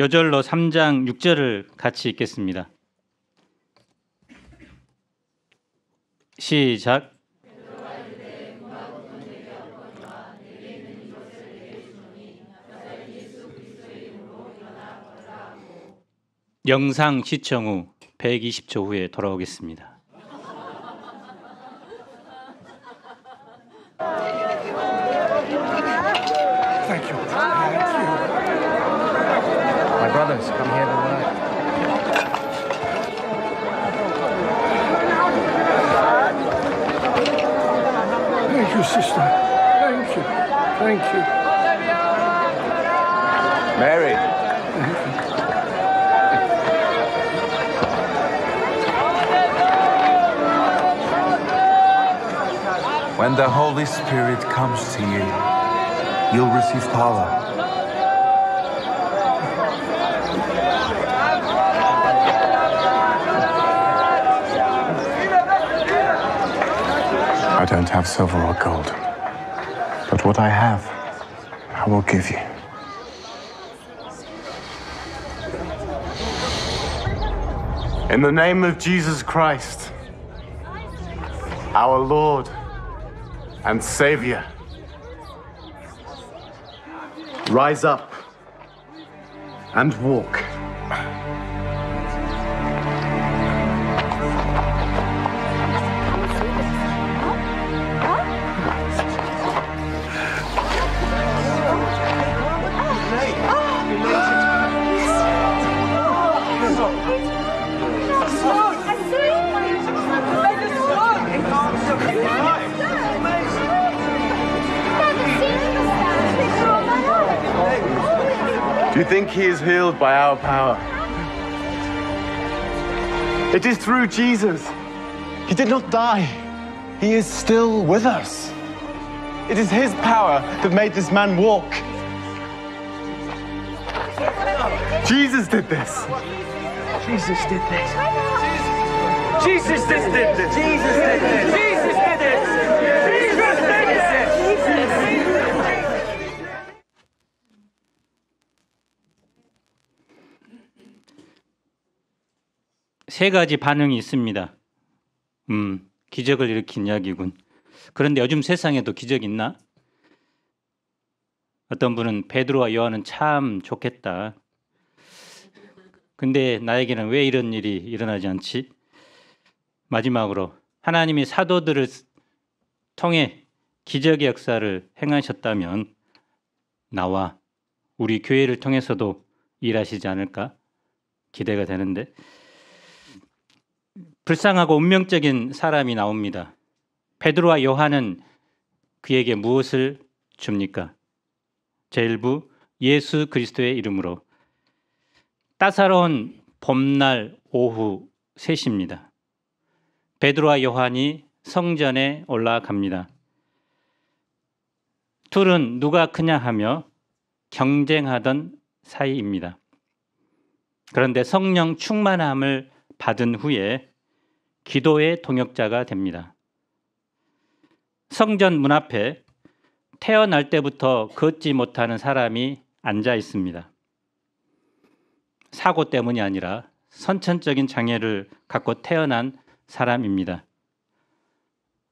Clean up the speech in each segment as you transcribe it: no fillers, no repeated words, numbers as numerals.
여절로 3장 6절을 같이 읽겠습니다. 시작. 영상 시청 후 120초 후에 돌아오겠습니다. Thank you. My brothers, come here tonight. Thank you, sister. Thank you. Thank you. Mary. When the Holy Spirit comes to you, you'll receive power. I don't have silver or gold, but what I have, I will give you. In the name of Jesus Christ, our Lord and Savior, rise up and walk. Do you think he is healed by our power? It is through Jesus. He did not die. He is still with us. It is his power that made this man walk. Jesus did this. Jesus did this. Jesus did this. Jesus did this. Jesus did this. Jesus did this. 세 가지 반응이 있습니다. 기적을 일으킨 이야기군. 그런데 요즘 세상에도 기적 있나? 어떤 분은 베드로와 요한은 참 좋겠다. 근데 나에게는 왜 이런 일이 일어나지 않지? 마지막으로 하나님이 사도들을 통해 기적의 역사를 행하셨다면 나와 우리 교회를 통해서도 일하시지 않을까 기대가 되는데, 불쌍하고 운명적인 사람이 나옵니다. 베드로와 요한은 그에게 무엇을 줍니까? 제1부 예수 그리스도의 이름으로. 따사로운 봄날 오후 3시입니다. 베드로와 요한이 성전에 올라갑니다. 둘은 누가 크냐 하며 경쟁하던 사이입니다. 그런데 성령 충만함을 받은 후에 기도의 동역자가 됩니다. 성전 문 앞에 태어날 때부터 걷지 못하는 사람이 앉아 있습니다. 사고 때문이 아니라 선천적인 장애를 갖고 태어난 사람입니다.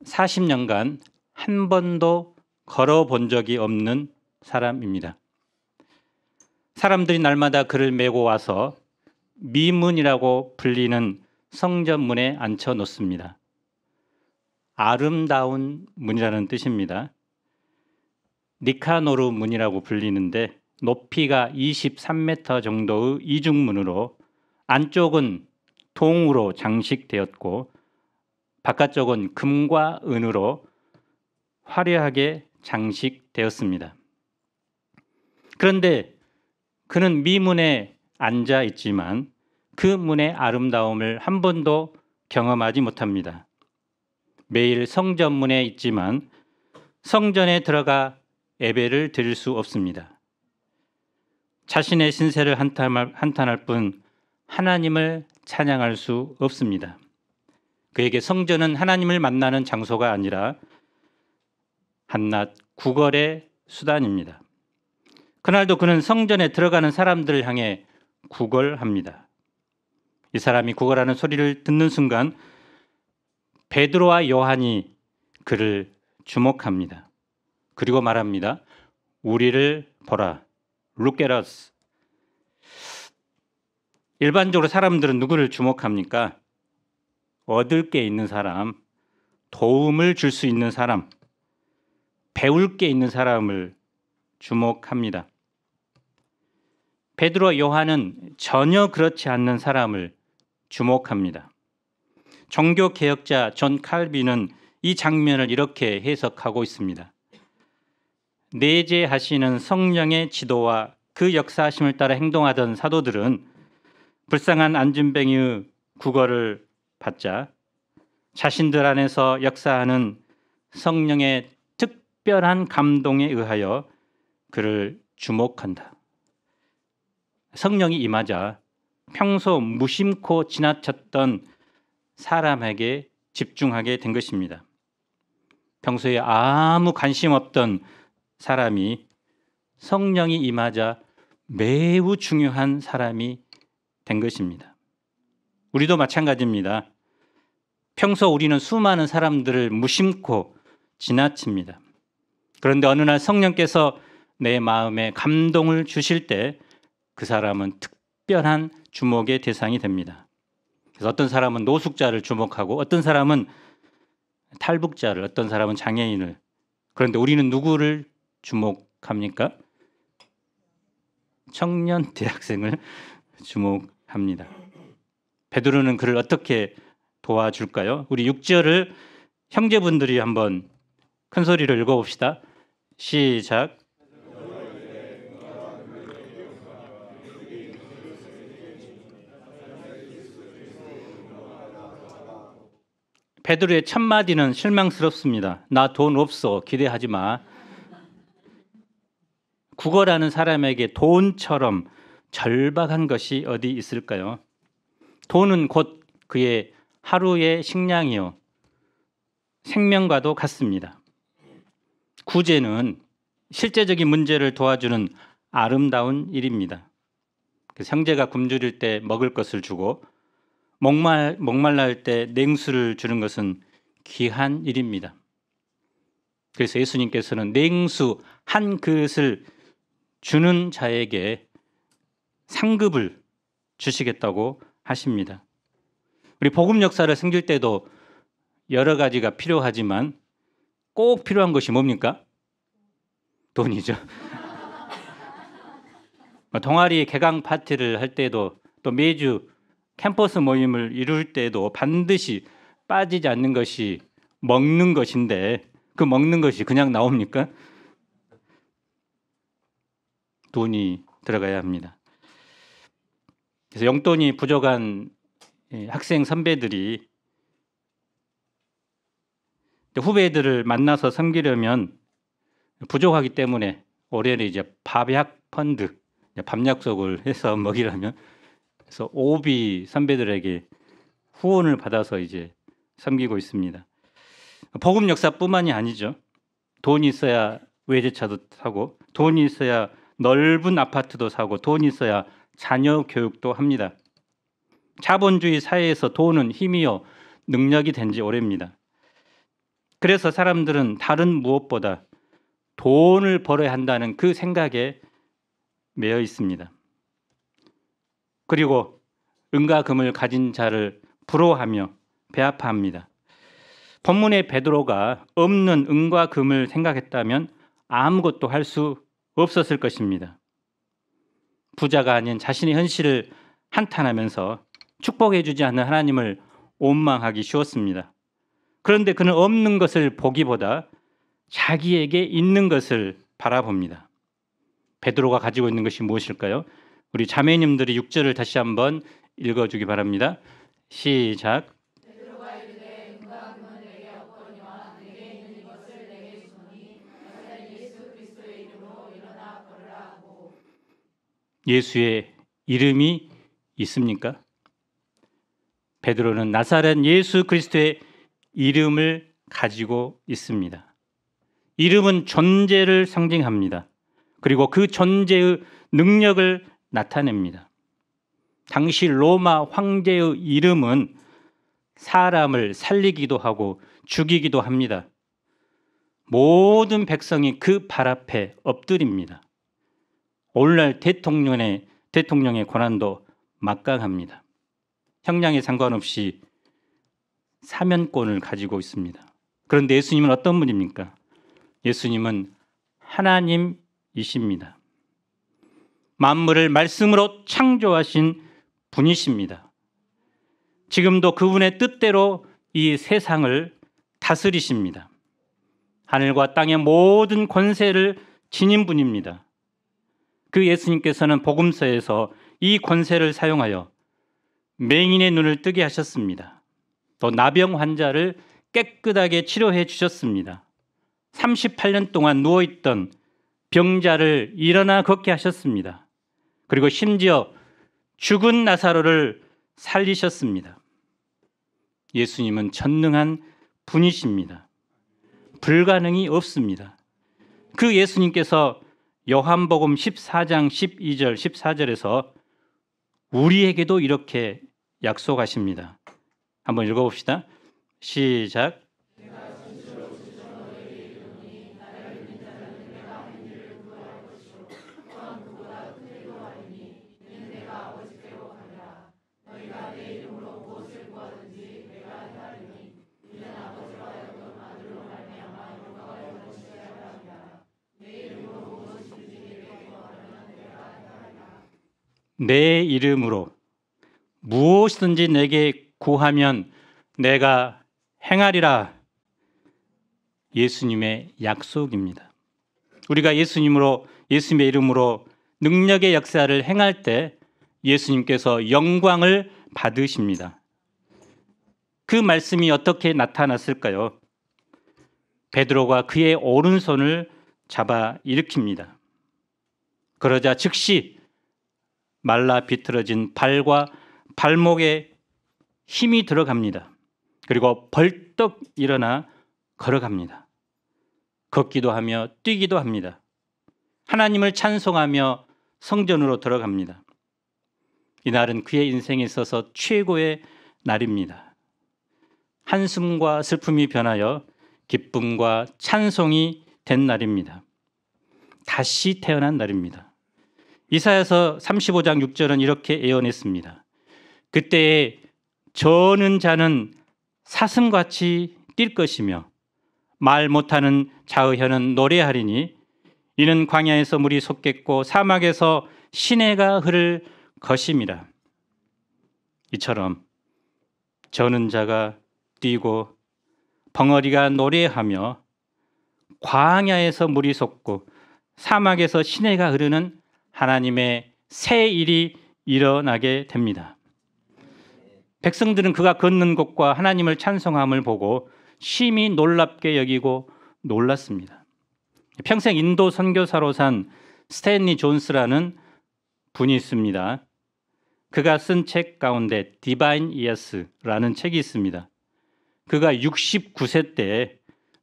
40년간 한 번도 걸어본 적이 없는 사람입니다. 사람들이 날마다 그를 메고 와서 미문이라고 불리는 성전문에 앉혀 놓습니다. 아름다운 문이라는 뜻입니다. 니카노르 문이라고 불리는데 높이가 23m 정도의 이중문으로 안쪽은 동으로 장식되었고 바깥쪽은 금과 은으로 화려하게 장식되었습니다. 그런데 그는 미문에 앉아 있지만 그 문의 아름다움을 한 번도 경험하지 못합니다. 매일 성전문에 있지만 성전에 들어가 예배를 드릴 수 없습니다. 자신의 신세를 한탄할 뿐 하나님을 찬양할 수 없습니다. 그에게 성전은 하나님을 만나는 장소가 아니라 한낱 구걸의 수단입니다. 그날도 그는 성전에 들어가는 사람들을 향해 구걸합니다. 이 사람이 구걸하는 소리를 듣는 순간 베드로와 요한이 그를 주목합니다. 그리고 말합니다. 우리를 보라. Look at us. 일반적으로 사람들은 누구를 주목합니까? 얻을 게 있는 사람, 도움을 줄 수 있는 사람, 배울 게 있는 사람을 주목합니다. 베드로와 요한은 전혀 그렇지 않는 사람을 주목합니다. 종교 개혁자 존 칼빈은 이 장면을 이렇게 해석하고 있습니다. 내재하시는 성령의 지도와 그 역사하심을 따라 행동하던 사도들은 불쌍한 안진뱅이의 구걸을 받자 자신들 안에서 역사하는 성령의 특별한 감동에 의하여 그를 주목한다. 성령이 임하자 평소 무심코 지나쳤던 사람에게 집중하게 된 것입니다. 평소에 아무 관심 없던 사람이 성령이 임하자 매우 중요한 사람이 된 것입니다. 우리도 마찬가지입니다. 평소 우리는 수많은 사람들을 무심코 지나칩니다. 그런데 어느 날 성령께서 내 마음에 감동을 주실 때 그 사람은 특별한 주목의 대상이 됩니다. 그래서 어떤 사람은 노숙자를 주목하고 어떤 사람은 탈북자를, 어떤 사람은 장애인을. 그런데 우리는 누구를 주목합니까? 청년 대학생을 주목합니다. 베드로는 그를 어떻게 도와줄까요? 우리 6절을 형제분들이 한번 큰 소리로 읽어봅시다. 시작. 베드로의 첫 마디는 실망스럽습니다. 나 돈 없어. 기대하지 마. 구걸하는 사람에게 돈처럼 절박한 것이 어디 있을까요? 돈은 곧 그의 하루의 식량이요 생명과도 같습니다. 구제는 실제적인 문제를 도와주는 아름다운 일입니다. 그래서 형제가 굶주릴 때 먹을 것을 주고 목말라 할 때 냉수를 주는 것은 귀한 일입니다. 그래서 예수님께서는 냉수 한 그릇을 주는 자에게 상급을 주시겠다고 하십니다. 우리 복음 역사를 섬길 때도 여러 가지가 필요하지만 꼭 필요한 것이 뭡니까? 돈이죠. 동아리 개강 파티를 할 때도 또 매주 캠퍼스 모임을 이룰 때도 반드시 빠지지 않는 것이 먹는 것인데 그 먹는 것이 그냥 나옵니까? 돈이 들어가야 합니다. 그래서 용돈이 부족한 학생 선배들이 후배들을 만나서 섬기려면 부족하기 때문에 올해는 이제 밥약 펀드, 밥 약속을 해서 먹이려면 그래서 오비 선배들에게 후원을 받아서 이제 섬기고 있습니다. 복음 역사뿐만이 아니죠. 돈이 있어야 외제차도 사고, 돈이 있어야 넓은 아파트도 사고, 돈이 있어야 자녀 교육도 합니다. 자본주의 사회에서 돈은 힘이요 능력이 된 지 오래입니다. 그래서 사람들은 다른 무엇보다 돈을 벌어야 한다는 그 생각에 매여 있습니다. 그리고 은과 금을 가진 자를 부러워하며 배아파합니다. 본문의 베드로가 없는 은과 금을 생각했다면 아무것도 할 수 없었을 것입니다. 부자가 아닌 자신의 현실을 한탄하면서 축복해 주지 않는 하나님을 원망하기 쉬웠습니다. 그런데 그는 없는 것을 보기보다 자기에게 있는 것을 바라봅니다. 베드로가 가지고 있는 것이 무엇일까요? 우리 자매님들이 6절을 다시 한번 읽어주기 바랍니다. 시작. 예수의 이름이 있습니까? 베드로는 나사렛 예수 그리스도의 이름을 가지고 있습니다. 이름은 존재를 상징합니다. 그리고 그 존재의 능력을 나타냅니다. 당시 로마 황제의 이름은 사람을 살리기도 하고 죽이기도 합니다. 모든 백성이 그 발 앞에 엎드립니다. 오늘날 대통령의 권한도 막강합니다. 형량에 상관없이 사면권을 가지고 있습니다. 그런데 예수님은 어떤 분입니까? 예수님은 하나님이십니다. 만물을 말씀으로 창조하신 분이십니다. 지금도 그분의 뜻대로 이 세상을 다스리십니다. 하늘과 땅의 모든 권세를 지닌 분입니다. 그 예수님께서는 복음서에서 이 권세를 사용하여 맹인의 눈을 뜨게 하셨습니다. 또 나병 환자를 깨끗하게 치료해 주셨습니다. 38년 동안 누워있던 병자를 일어나 걷게 하셨습니다. 그리고 심지어 죽은 나사로를 살리셨습니다. 예수님은 전능한 분이십니다. 불가능이 없습니다. 그 예수님께서 요한복음 14장 12절 14절에서 우리에게도 이렇게 약속하십니다. 한번 읽어봅시다. 시작. 내 이름으로 무엇이든지 내게 구하면 내가 행하리라. 예수님의 약속입니다. 우리가 예수님의 이름으로 능력의 역사를 행할 때 예수님께서 영광을 받으십니다. 그 말씀이 어떻게 나타났을까요? 베드로가 그의 오른손을 잡아 일으킵니다. 그러자 즉시 말라 비틀어진 발과 발목에 힘이 들어갑니다. 그리고 벌떡 일어나 걸어갑니다. 걷기도 하며 뛰기도 합니다. 하나님을 찬송하며 성전으로 들어갑니다. 이날은 그의 인생에 있어서 최고의 날입니다. 한숨과 슬픔이 변하여 기쁨과 찬송이 된 날입니다. 다시 태어난 날입니다. 이사야서 35장 6절은 이렇게 예언했습니다. 그때에 저는 자는 사슴같이 뛸 것이며 말 못하는 자의 혀는 노래하리니 이는 광야에서 물이 솟겠고 사막에서 시내가 흐를 것임이라. 이처럼 저는 자가 뛰고 벙어리가 노래하며 광야에서 물이 솟고 사막에서 시내가 흐르는 하나님의 새 일이 일어나게 됩니다. 백성들은 그가 걷는 곳과 하나님을 찬송함을 보고 심히 놀랍게 여기고 놀랐습니다. 평생 인도 선교사로 산 스탠리 존스라는 분이 있습니다. 그가 쓴 책 가운데 디바인 이어스라는 책이 있습니다. 그가 69세 때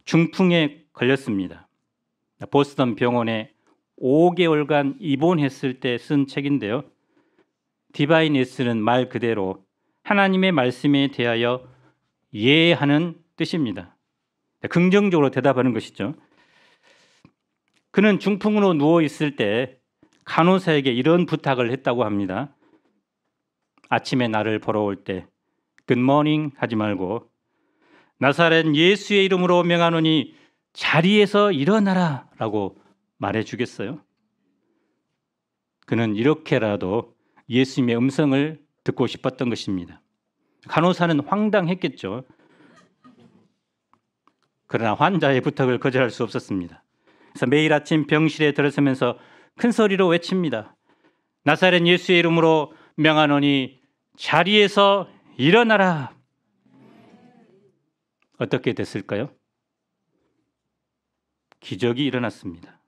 중풍에 걸렸습니다. 보스턴 병원에 5개월간 입원했을 때 쓴 책인데요. 디바인 이어스는 말 그대로 하나님의 말씀에 대하여 예하는 뜻입니다. 긍정적으로 대답하는 것이죠. 그는 중풍으로 누워 있을 때 간호사에게 이런 부탁을 했다고 합니다. 아침에 나를 보러 올 때 굿모닝 하지 말고 나사렛 예수의 이름으로 명하노니 자리에서 일어나라 라고 말해주겠어요? 그는 이렇게라도 예수님의 음성을 듣고 싶었던 것입니다. 간호사는 황당했겠죠. 그러나 환자의 부탁을 거절할 수 없었습니다. 그래서 매일 아침 병실에 들어서면서 큰 소리로 외칩니다. 나사렛 예수의 이름으로 명하노니 자리에서 일어나라. 어떻게 됐을까요? 기적이 일어났습니다.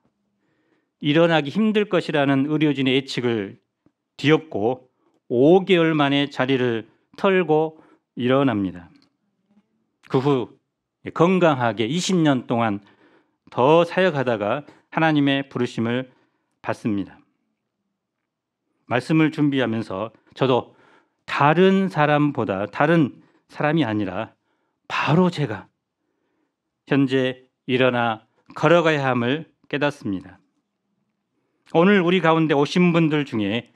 일어나기 힘들 것이라는 의료진의 예측을 뒤엎고 5개월 만에 자리를 털고 일어납니다. 그 후 건강하게 20년 동안 더 사역하다가 하나님의 부르심을 받습니다. 말씀을 준비하면서 저도 다른 사람보다 다른 사람이 아니라 바로 제가 현재 일어나 걸어가야 함을 깨닫습니다. 오늘 우리 가운데 오신 분들 중에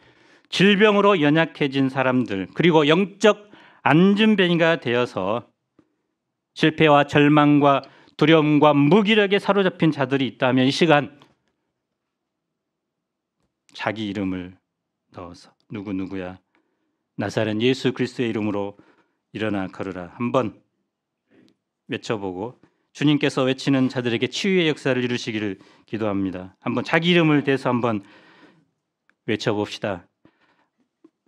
질병으로 연약해진 사람들, 그리고 영적 안전뱅이가 되어서 실패와 절망과 두려움과 무기력에 사로잡힌 자들이 있다면 이 시간 자기 이름을 넣어서 누구누구야 나사렛 예수 그리스도의 이름으로 일어나 걸으라 한번 외쳐보고 주님께서 외치는 자들에게 치유의 역사를 이루시기를 기도합니다. 한번 자기 이름을 대서 한번 외쳐봅시다.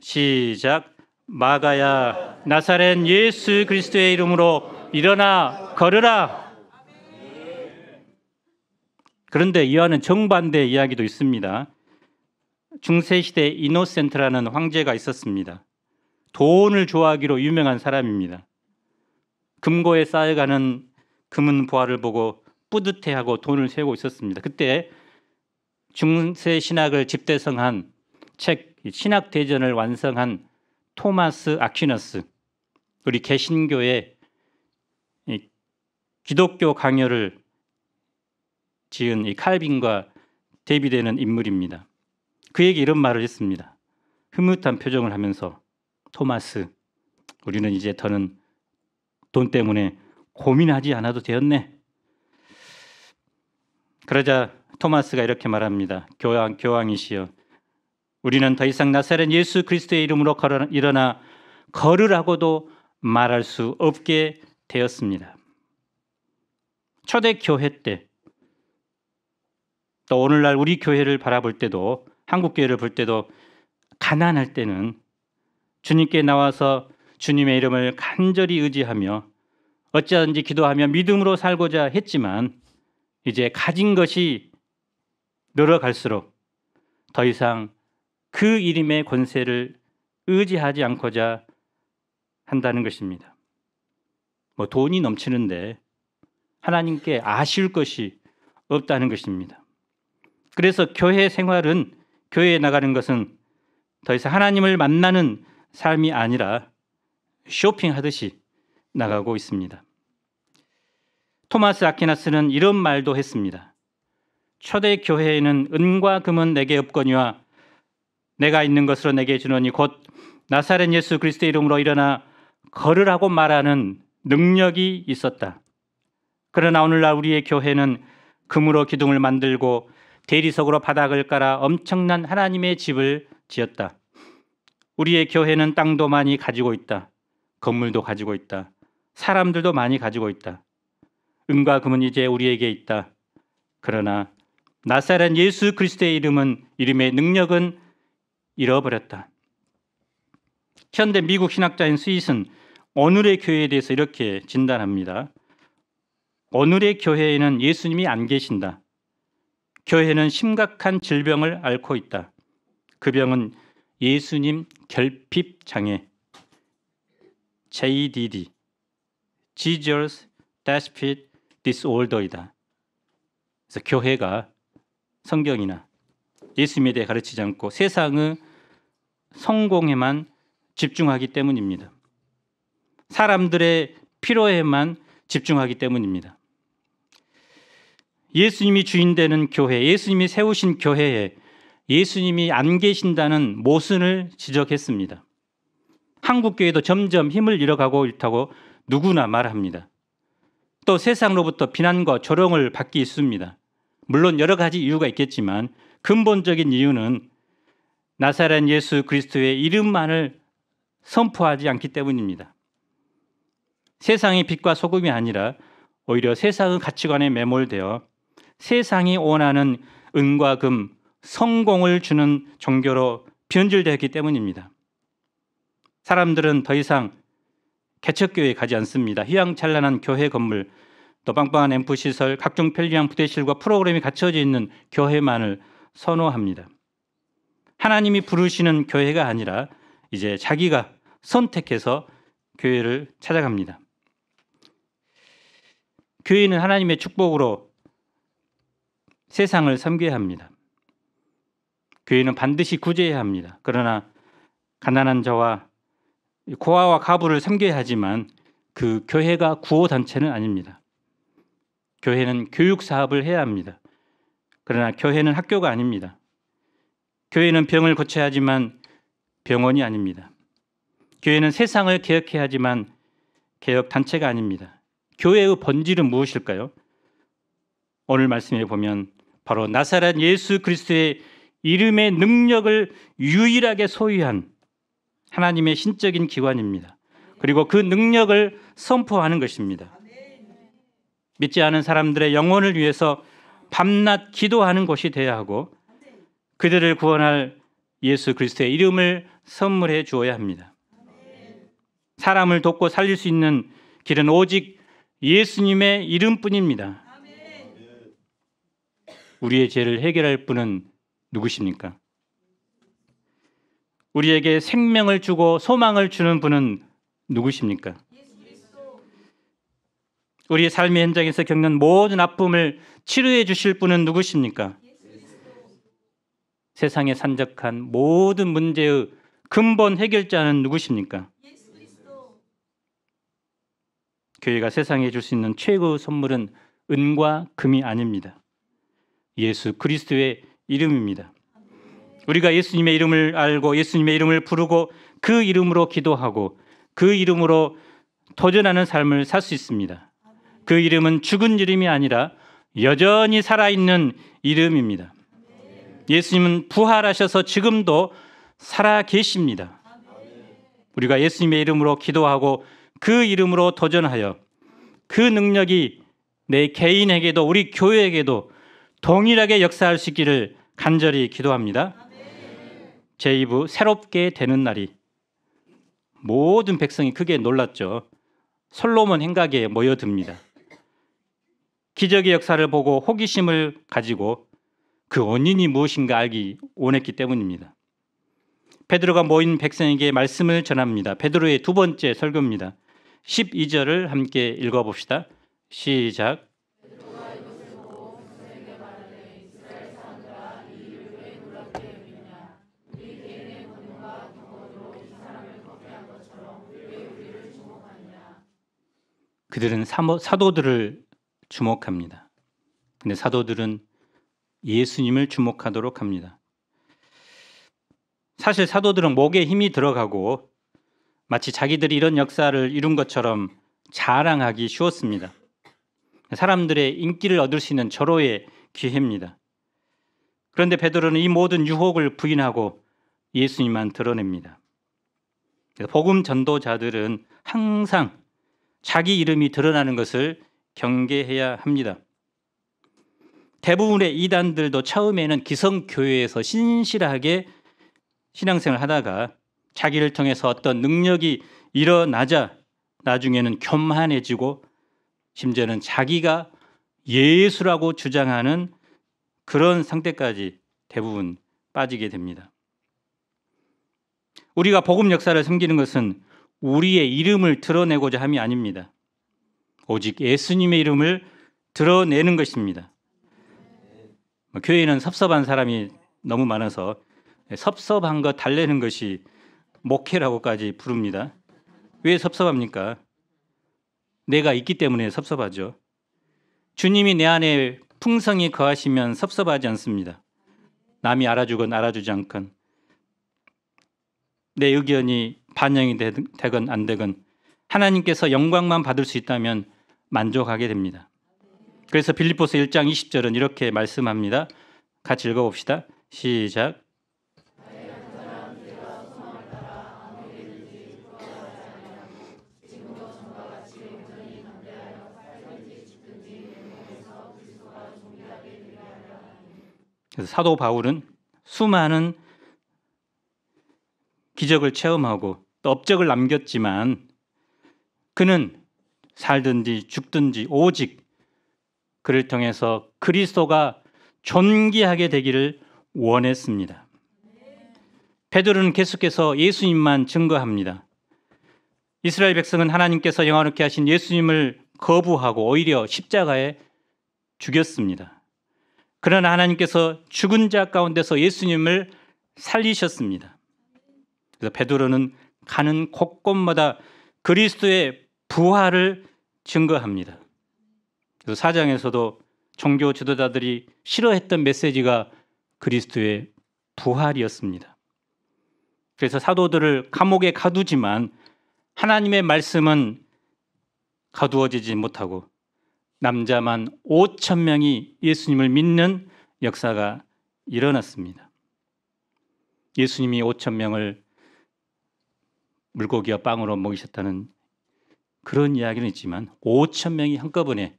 시작. 마가야 나사렛 예수 그리스도의 이름으로 일어나 걸으라. 그런데 이와는 정반대 이야기도 있습니다. 중세시대 이노센트라는 황제가 있었습니다. 돈을 좋아하기로 유명한 사람입니다. 금고에 쌓여가는 금은 보화를 보고 뿌듯해하고 돈을 세우고 있었습니다. 그때 중세 신학을 집대성한 책 신학대전을 완성한 토마스 아퀴너스, 우리 개신교의 기독교 강요를 지은 이 칼빈과 대비되는 인물입니다. 그에게 이런 말을 했습니다. 흐뭇한 표정을 하면서 토마스, 우리는 이제 더는 돈 때문에 고민하지 않아도 되었네. 그러자 토마스가 이렇게 말합니다. 교황이시여, 우리는 더 이상 나사렛 예수 그리스도의 이름으로 일어나 걸으라고도 말할 수 없게 되었습니다. 초대 교회 때, 또 오늘날 우리 교회를 바라볼 때도, 한국 교회를 볼 때도 가난할 때는 주님께 나와서 주님의 이름을 간절히 의지하며 어찌하든지 기도하며 믿음으로 살고자 했지만 이제 가진 것이 늘어갈수록 더 이상 그 이름의 권세를 의지하지 않고자 한다는 것입니다. 뭐 돈이 넘치는데 하나님께 아쉬울 것이 없다는 것입니다. 그래서 교회 생활은, 교회에 나가는 것은 더 이상 하나님을 만나는 삶이 아니라 쇼핑하듯이 나가고 있습니다. 토마스 아퀴나스는 이런 말도 했습니다. 초대 교회에는 은과 금은 내게 없거니와 내가 있는 것으로 내게 주노니 곧 나사렛 예수 그리스도의 이름으로 일어나 걸으라고 말하는 능력이 있었다. 그러나 오늘날 우리의 교회는 금으로 기둥을 만들고 대리석으로 바닥을 깔아 엄청난 하나님의 집을 지었다. 우리의 교회는 땅도 많이 가지고 있다. 건물도 가지고 있다. 사람들도 많이 가지고 있다. 은과 금은 이제 우리에게 있다. 그러나 나사렛 예수 그리스도의 이름의 능력은 잃어버렸다. 현대 미국 신학자인 스윗은 오늘의 교회에 대해서 이렇게 진단합니다. 오늘의 교회에는 예수님이 안 계신다. 교회는 심각한 질병을 앓고 있다. 그 병은 예수님 결핍 장애, JDD, Jesus Deficit Disorder이다. 그래서 교회가 성경이나 예수님에 대해 가르치지 않고 세상의 성공에만 집중하기 때문입니다. 사람들의 필요에만 집중하기 때문입니다. 예수님이 주인 되는 교회, 예수님이 세우신 교회에 예수님이 안 계신다는 모순을 지적했습니다. 한국 교회도 점점 힘을 잃어가고 있다고 누구나 말합니다. 또 세상으로부터 비난과 조롱을 받기 있습니다. 물론 여러 가지 이유가 있겠지만 근본적인 이유는 나사렛 예수 그리스도의 이름만을 선포하지 않기 때문입니다. 세상의 빛과 소금이 아니라 오히려 세상의 가치관에 매몰되어 세상이 원하는 은과 금, 성공을 주는 종교로 변질되었기 때문입니다. 사람들은 더 이상 개척교회에 가지 않습니다. 휘황찬란한 교회 건물, 또 빵빵한 앰프 시설, 각종 편리한 부대실과 프로그램이 갖춰져 있는 교회만을 선호합니다. 하나님이 부르시는 교회가 아니라 이제 자기가 선택해서 교회를 찾아갑니다. 교회는 하나님의 축복으로 세상을 섬겨야 합니다. 교회는 반드시 구제해야 합니다. 그러나 가난한 자와 고아와 가부를 섬겨야 하지만 그 교회가 구호단체는 아닙니다. 교회는 교육 사업을 해야 합니다. 그러나 교회는 학교가 아닙니다. 교회는 병을 고쳐야 하지만 병원이 아닙니다. 교회는 세상을 개혁해야 하지만 개혁단체가 아닙니다. 교회의 본질은 무엇일까요? 오늘 말씀에 보면 바로 나사렛 예수 그리스도의 이름의 능력을 유일하게 소유한 하나님의 신적인 기관입니다. 그리고 그 능력을 선포하는 것입니다. 믿지 않은 사람들의 영혼을 위해서 밤낮 기도하는 곳이 되어야 하고 그들을 구원할 예수 그리스도의 이름을 선물해 주어야 합니다. 사람을 돕고 살릴 수 있는 길은 오직 예수님의 이름뿐입니다. 우리의 죄를 해결할 분은 누구십니까? 우리에게 생명을 주고 소망을 주는 분은 누구십니까? 우리의 삶의 현장에서 겪는 모든 아픔을 치료해 주실 분은 누구십니까? 세상에 산적한 모든 문제의 근본 해결자는 누구십니까? 교회가 세상에 줄 수 있는 최고의 선물은 은과 금이 아닙니다. 예수 그리스도의 이름입니다. 우리가 예수님의 이름을 알고 예수님의 이름을 부르고 그 이름으로 기도하고 그 이름으로 도전하는 삶을 살 수 있습니다. 그 이름은 죽은 이름이 아니라 여전히 살아있는 이름입니다. 예수님은 부활하셔서 지금도 살아 계십니다. 우리가 예수님의 이름으로 기도하고 그 이름으로 도전하여 그 능력이 내 개인에게도 우리 교회에게도 동일하게 역사할 수 있기를 간절히 기도합니다. 제2부 새롭게 되는 날이 모든 백성이 크게 놀랐죠. 솔로몬 행각에 모여듭니다. 기적의 역사를 보고 호기심을 가지고 그 원인이 무엇인가 알기 원했기 때문입니다. 베드로가 모인 백성에게 말씀을 전합니다. 베드로의 두 번째 설교입니다. 12절을 함께 읽어봅시다. 시작. 그들은 사도들을 주목합니다. 근데 사도들은 예수님을 주목하도록 합니다. 사실 사도들은 목에 힘이 들어가고 마치 자기들이 이런 역사를 이룬 것처럼 자랑하기 쉬웠습니다. 사람들의 인기를 얻을 수 있는 절호의 기회입니다. 그런데 베드로는 이 모든 유혹을 부인하고 예수님만 드러냅니다. 복음 전도자들은 항상 자기 이름이 드러나는 것을 경계해야 합니다. 대부분의 이단들도 처음에는 기성교회에서 신실하게 신앙생활을 하다가 자기를 통해서 어떤 능력이 일어나자 나중에는 교만해지고 심지어는 자기가 예수라고 주장하는 그런 상태까지 대부분 빠지게 됩니다. 우리가 복음 역사를 섬기는 것은 우리의 이름을 드러내고자 함이 아닙니다. 오직 예수님의 이름을 드러내는 것입니다. 교회에는 섭섭한 사람이 너무 많아서 섭섭한 것 달래는 것이 목회라고까지 부릅니다. 왜 섭섭합니까? 내가 있기 때문에 섭섭하죠. 주님이 내 안에 풍성히 거하시면 섭섭하지 않습니다. 남이 알아주건 알아주지 않건 내 의견이 반영이 되건 안 되건 하나님께서 영광만 받을 수 있다면 만족하게 됩니다. 그래서 빌립보서 1장 20절은 이렇게 말씀합니다. 같이 읽어봅시다. 시작. 그래서 사도 바울은 수많은 기적을 체험하고 또 업적을 남겼지만 그는 살든지 죽든지 오직 그를 통해서 그리스도가 존귀하게 되기를 원했습니다. 베드로는 계속해서 예수님만 증거합니다. 이스라엘 백성은 하나님께서 영화롭게 하신 예수님을 거부하고 오히려 십자가에 죽였습니다. 그러나 하나님께서 죽은 자 가운데서 예수님을 살리셨습니다. 그래서 베드로는 가는 곳곳마다 그리스도의 부활을 증거합니다. 그래서 사장에서도 종교 지도자들이 싫어했던 메시지가 그리스도의 부활이었습니다. 그래서 사도들을 감옥에 가두지만 하나님의 말씀은 가두어지지 못하고 남자만 5천 명이 예수님을 믿는 역사가 일어났습니다. 예수님이 5천 명을 물고기와 빵으로 먹이셨다는 그런 이야기는 있지만 5천 명이 한꺼번에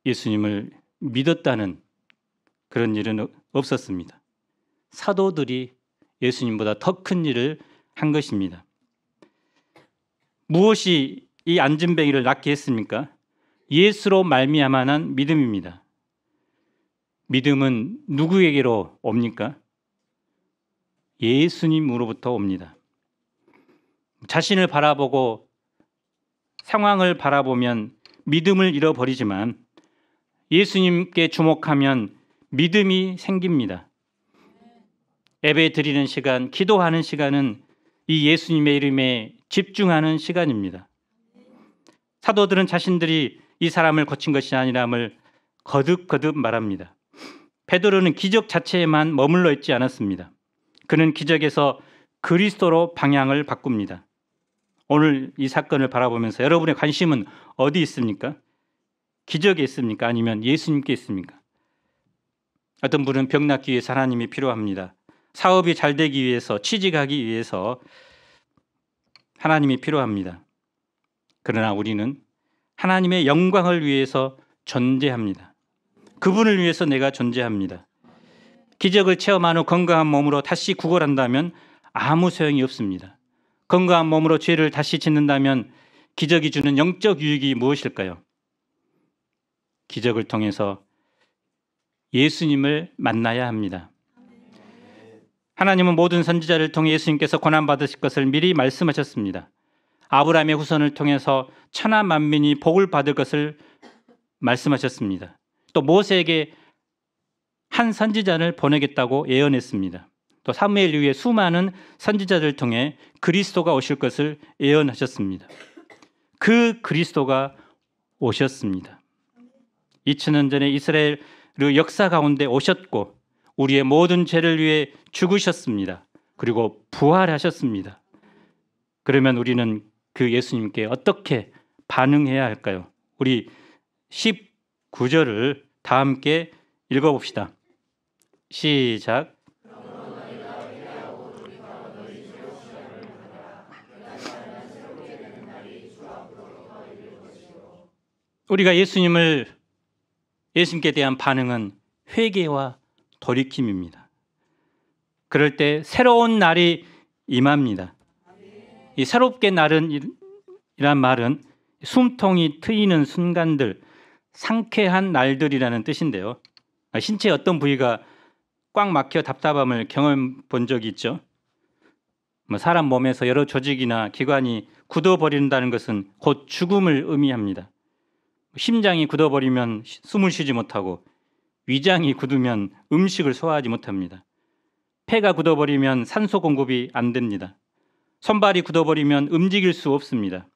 예수님을 믿었다는 그런 일은 없었습니다. 사도들이 예수님보다 더 큰 일을 한 것입니다. 무엇이 이 안진뱅이를 낫게 했습니까? 예수로 말미암아 난 믿음입니다. 믿음은 누구에게로 옵니까? 예수님으로부터 옵니다. 자신을 바라보고 상황을 바라보면 믿음을 잃어버리지만 예수님께 주목하면 믿음이 생깁니다. 예배 드리는 시간, 기도하는 시간은 이 예수님의 이름에 집중하는 시간입니다. 사도들은 자신들이 이 사람을 고친 것이 아니라함을 거듭거듭 말합니다. 베드로는 기적 자체에만 머물러 있지 않았습니다. 그는 기적에서 그리스도로 방향을 바꿉니다. 오늘 이 사건을 바라보면서 여러분의 관심은 어디 있습니까? 기적에 있습니까? 아니면 예수님께 있습니까? 어떤 분은 병 낫기 위해서 하나님이 필요합니다. 사업이 잘 되기 위해서, 취직하기 위해서 하나님이 필요합니다. 그러나 우리는 하나님의 영광을 위해서 존재합니다. 그분을 위해서 내가 존재합니다. 기적을 체험한 후 건강한 몸으로 다시 구걸한다면 아무 소용이 없습니다. 건강한 몸으로 죄를 다시 짓는다면 기적이 주는 영적 유익이 무엇일까요? 기적을 통해서 예수님을 만나야 합니다. 하나님은 모든 선지자를 통해 예수님께서 고난받으실 것을 미리 말씀하셨습니다. 아브라함의 후손을 통해서 천하 만민이 복을 받을 것을 말씀하셨습니다. 또 모세에게 한 선지자를 보내겠다고 예언했습니다. 또 사무엘 이후에 수많은 선지자들을 통해 그리스도가 오실 것을 예언하셨습니다. 그 그리스도가 오셨습니다. 2000년 전에 이스라엘의 역사 가운데 오셨고 우리의 모든 죄를 위해 죽으셨습니다. 그리고 부활하셨습니다. 그러면 우리는 그 예수님께 어떻게 반응해야 할까요? 우리 19절을 다 함께 읽어봅시다. 시작. 우리가 예수님께 대한 반응은 회개와 돌이킴입니다. 그럴 때 새로운 날이 임합니다. 이 새롭게 날은 이란 말은 숨통이 트이는 순간들, 상쾌한 날들이라는 뜻인데요. 신체의 어떤 부위가 꽉 막혀 답답함을 경험해 본 적이 있죠. 사람 몸에서 여러 조직이나 기관이 굳어버린다는 것은 곧 죽음을 의미합니다. 심장이 굳어버리면 숨을 쉬지 못하고 위장이 굳으면 음식을 소화하지 못합니다. 폐가 굳어버리면 산소 공급이 안 됩니다. 손발이 굳어버리면 움직일 수 없습니다.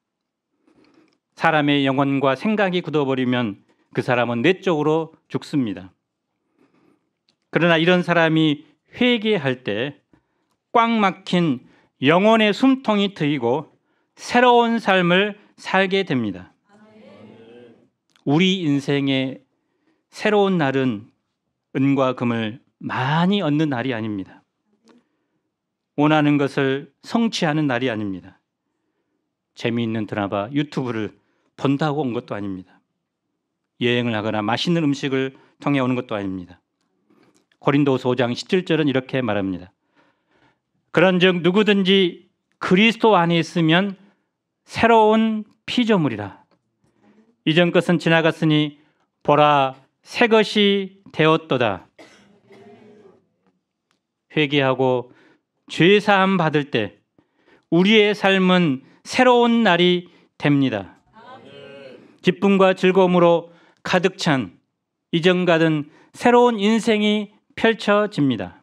사람의 영혼과 생각이 굳어버리면 그 사람은 내적으로 죽습니다. 그러나 이런 사람이 회개할 때 꽉 막힌 영혼의 숨통이 트이고 새로운 삶을 살게 됩니다. 우리 인생의 새로운 날은 은과 금을 많이 얻는 날이 아닙니다. 원하는 것을 성취하는 날이 아닙니다. 재미있는 드라마, 유튜브를 본다고 온 것도 아닙니다. 여행을 하거나 맛있는 음식을 통해 오는 것도 아닙니다. 고린도후서 5장 17절은 이렇게 말합니다. 그런즉 누구든지 그리스도 안에 있으면 새로운 피조물이라. 이전 것은 지나갔으니 보라 새 것이 되었도다. 회개하고 죄 사함 받을 때 우리의 삶은 새로운 날이 됩니다. 기쁨과 즐거움으로 가득 찬 이전과는 새로운 인생이 펼쳐집니다.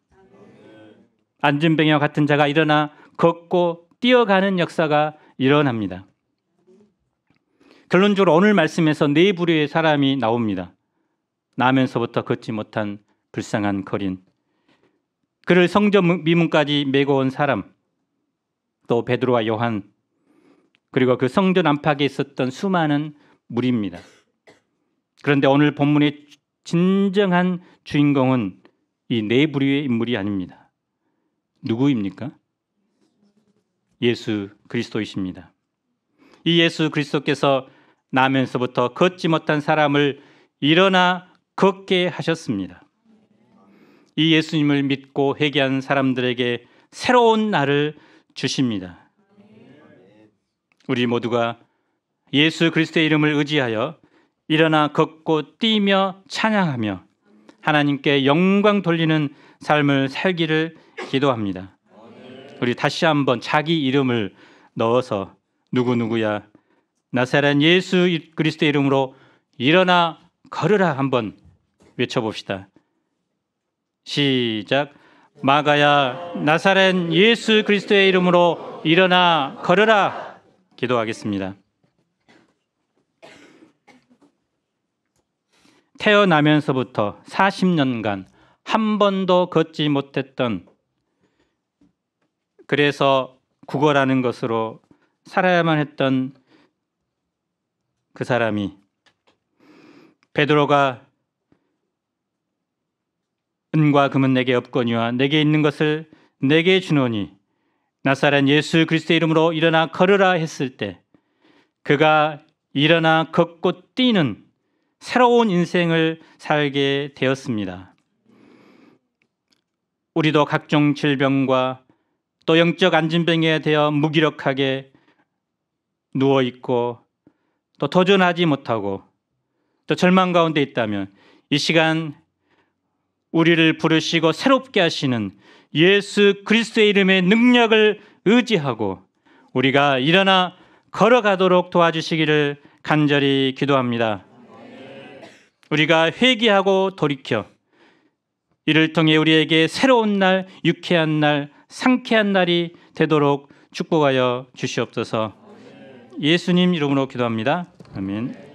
안진뱅이와 같은 자가 일어나 걷고 뛰어가는 역사가 일어납니다. 결론적으로 오늘 말씀에서 네 부류의 사람이 나옵니다. 나면서부터 걷지 못한 불쌍한 거린, 그를 성전 미문까지 메고 온 사람, 또 베드로와 요한, 그리고 그 성전 안팎에 있었던 수많은 무리입니다. 그런데 오늘 본문의 진정한 주인공은 이 네 부류의 인물이 아닙니다. 누구입니까? 예수 그리스도이십니다. 이 예수 그리스도께서 나면서부터 걷지 못한 사람을 일어나 걷게 하셨습니다. 이 예수님을 믿고 회개한 사람들에게 새로운 날을 주십니다. 우리 모두가 예수 그리스도의 이름을 의지하여 일어나 걷고 뛰며 찬양하며 하나님께 영광 돌리는 삶을 살기를 기도합니다. 우리 다시 한번 자기 이름을 넣어서 누구누구야 나사렛 예수 그리스도의 이름으로 일어나 걸으라 한번 외쳐봅시다. 시작. 마가야 나사렛 예수 그리스도의 이름으로 일어나 걸으라. 기도하겠습니다. 태어나면서부터 40년간 한 번도 걷지 못했던, 그래서 구걸하는 것으로 살아야만 했던 그 사람이, 베드로가 은과 금은 내게 없거니와 내게 있는 것을 내게 주노니 나사렛 예수 그리스도의 이름으로 일어나 걸으라 했을 때 그가 일어나 걷고 뛰는 새로운 인생을 살게 되었습니다. 우리도 각종 질병과 또 영적 안진병에 대해 무기력하게 누워있고 또 도전하지 못하고 또 절망 가운데 있다면 이 시간 우리를 부르시고 새롭게 하시는 예수 그리스도의 이름의 능력을 의지하고 우리가 일어나 걸어가도록 도와주시기를 간절히 기도합니다. 우리가 회개하고 돌이켜 이를 통해 우리에게 새로운 날, 유쾌한 날, 상쾌한 날이 되도록 축복하여 주시옵소서. 예수님 이름으로 기도합니다. 아멘.